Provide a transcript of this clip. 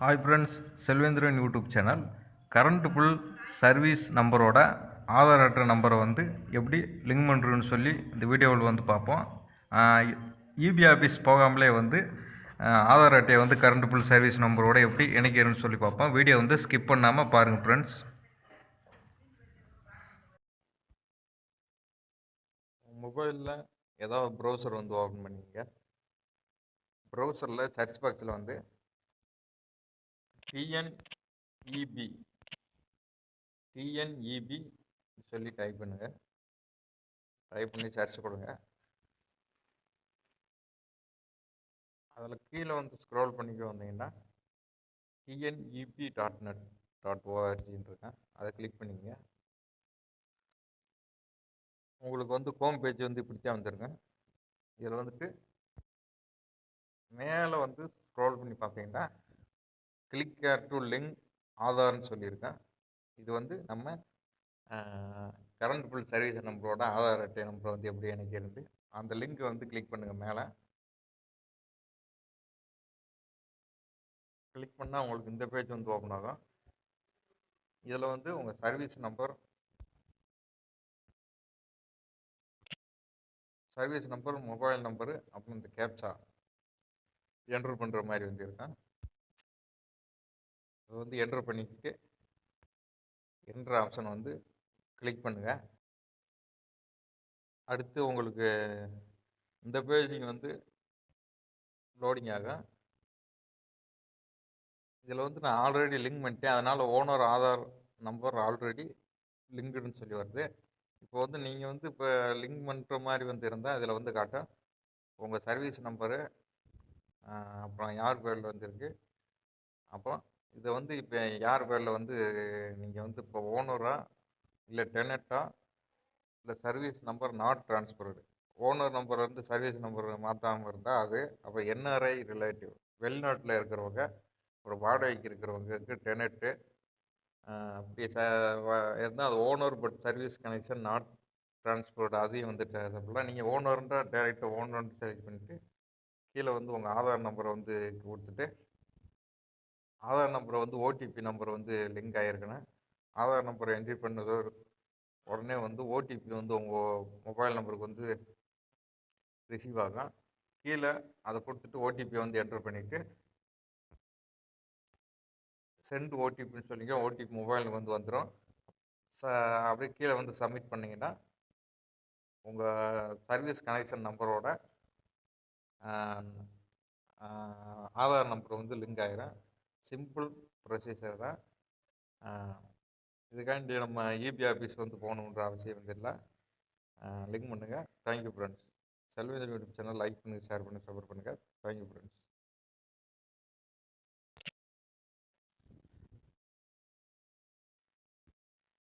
Hi friends, Selvendran YouTube channel. Current புல் service நம்பரோட ஆதார் அட்டை நம்பரை வந்து எப்படி லிங்க் பண்ணுறதுன்னு சொல்லி இந்த வீடியோவில் வந்து பார்ப்போம். இபி ஆஃபீஸ் போகாமலே வந்து ஆதார் அட்டையை வந்து கரண்ட் புல் சர்வீஸ் நம்பரோட எப்படி இணைக்கிறதுன்னு சொல்லி பார்ப்போம். வீடியோ வந்து ஸ்கிப் பண்ணாமல் பாருங்கள் ஃப்ரெண்ட்ஸ். மொபைலில் ஏதாவது ப்ரௌசர் வந்து ஓப்பன் பண்ணிங்க. ப்ரௌசரில் சர்ச் பாக்ஸில் வந்து டிஎன்இபி சொல்லி டைப் பண்ணுங்க. டைப் பண்ணி சர்ச் கொடுங்க. அதில் கீழே வந்து ஸ்க்ரோல் பண்ணிக்க வந்தீங்கன்னா TNEB.net.orgன்னு இருக்கேன். அதை கிளிக் பண்ணிங்க. உங்களுக்கு வந்து ஹோம் பேஜ் வந்து இப்படித்தான் வந்துருங்க. இதில் வந்துட்டு மேலே வந்து ஸ்க்ரோல் பண்ணி பார்த்தீங்கன்னா கிளிக் கேர் டு லிங்க் ஆதார்னு சொல்லியிருக்கேன். இது வந்து நம்ம கரண்ட் பில் சர்வீஸ் நம்பரோட ஆதார் அட்டை நம்பரை வந்து எப்படி இணைக்கிறது, அந்த லிங்க் வந்து கிளிக் பண்ணுங்கள். மேலே கிளிக் பண்ணால் உங்களுக்கு இந்த பேஜ் வந்து ஓப்பன் ஆகும். இதில் வந்து உங்கள் சர்வீஸ் நம்பர் மொபைல் நம்பரு அப்புறம் இந்த கேப்சா என்ட்ரு பண்ணுற மாதிரி வந்து இருக்கேன். அது வந்து என்ட்ரு பண்ணிக்கிட்டு என்ட்ரு ஆப்ஷன் வந்து கிளிக் பண்ணுங்கள். அடுத்து உங்களுக்கு இந்த பேஜிங் வந்து லோடிங் ஆகும். இதில் வந்து நான் ஆல்ரெடி லிங்க் பண்ணிட்டேன், அதனால் ஓனர் ஆதார் நம்பர் ஆல்ரெடி லிங்க்டுன்னு சொல்லி வருது. இப்போ வந்து நீங்கள் வந்து இப்போ லிங்க் பண்ணுற மாதிரி வந்து இருந்தால் இதில் வந்து காட்டும் உங்கள் சர்வீஸ் நம்பரு, அப்புறம் யார் பேரில் வந்துருக்கு. அப்புறம் இதை வந்து இப்போ யார் பேரில் வந்து நீங்கள் வந்து இப்போ ஓனரா இல்லை டெனட்டா இல்லை service number not transferred. Owner number வந்து சர்வீஸ் நம்பர் மாற்றாமல் இருந்தால் அது. அப்போ என்ஆர்ஐ ரிலேட்டிவ் வெளிநாட்டில் இருக்கிறவங்க, ஒரு வாடகைக்கு இருக்கிறவங்களுக்கு டெனட்டு அப்படி இருந்தால் அது owner but service connection not transferred, அதையும் வந்து சிம்பிளாக நீங்கள் ஓனர்ன்ற டேரெக்டாக ஓனர்னு செலக்ட் பண்ணிவிட்டு கீழே வந்து உங்கள் ஆதார் நம்பரை வந்து கொடுத்துட்டு ஆதார் நம்பரை வந்து ஓடிபி நம்பர் வந்து லிங்க் ஆகிருக்கணும். ஆதார் நம்பரை என்ட்ரி பண்ணதோ உடனே வந்து ஓடிபி வந்து உங்கள் மொபைல் நம்பருக்கு வந்து ரிசீவ் ஆகும். கீழே அதை கொடுத்துட்டு ஓடிபி வந்து என்ட்ரு பண்ணிவிட்டு சென்ட் ஓடிபின்னு சொல்லிங்க. ஓடிபி மொபைலுக்கு வந்து வந்துடும். அப்படியே கீழே வந்து சப்மிட் பண்ணிங்கன்னா உங்கள் சர்வீஸ் கனெக்ஷன் நம்பரோட ஆதார் நம்பர் வந்து லிங்க் ஆகிடும். சிம்பிள் ப்ரொசீஜர் தான். இதுக்காண்டி நம்ம இபி ஆஃபீஸ் வந்து போகணுன்ற அவசியம் வந்து இல்லை. லிங்க் பண்ணுங்கள். Thank you friends. Selvendran YouTube channel like பண்ணுங்கள், ஷேர் பண்ணுங்கள், சப்போர்ட் பண்ணுங்கள். Thank you friends.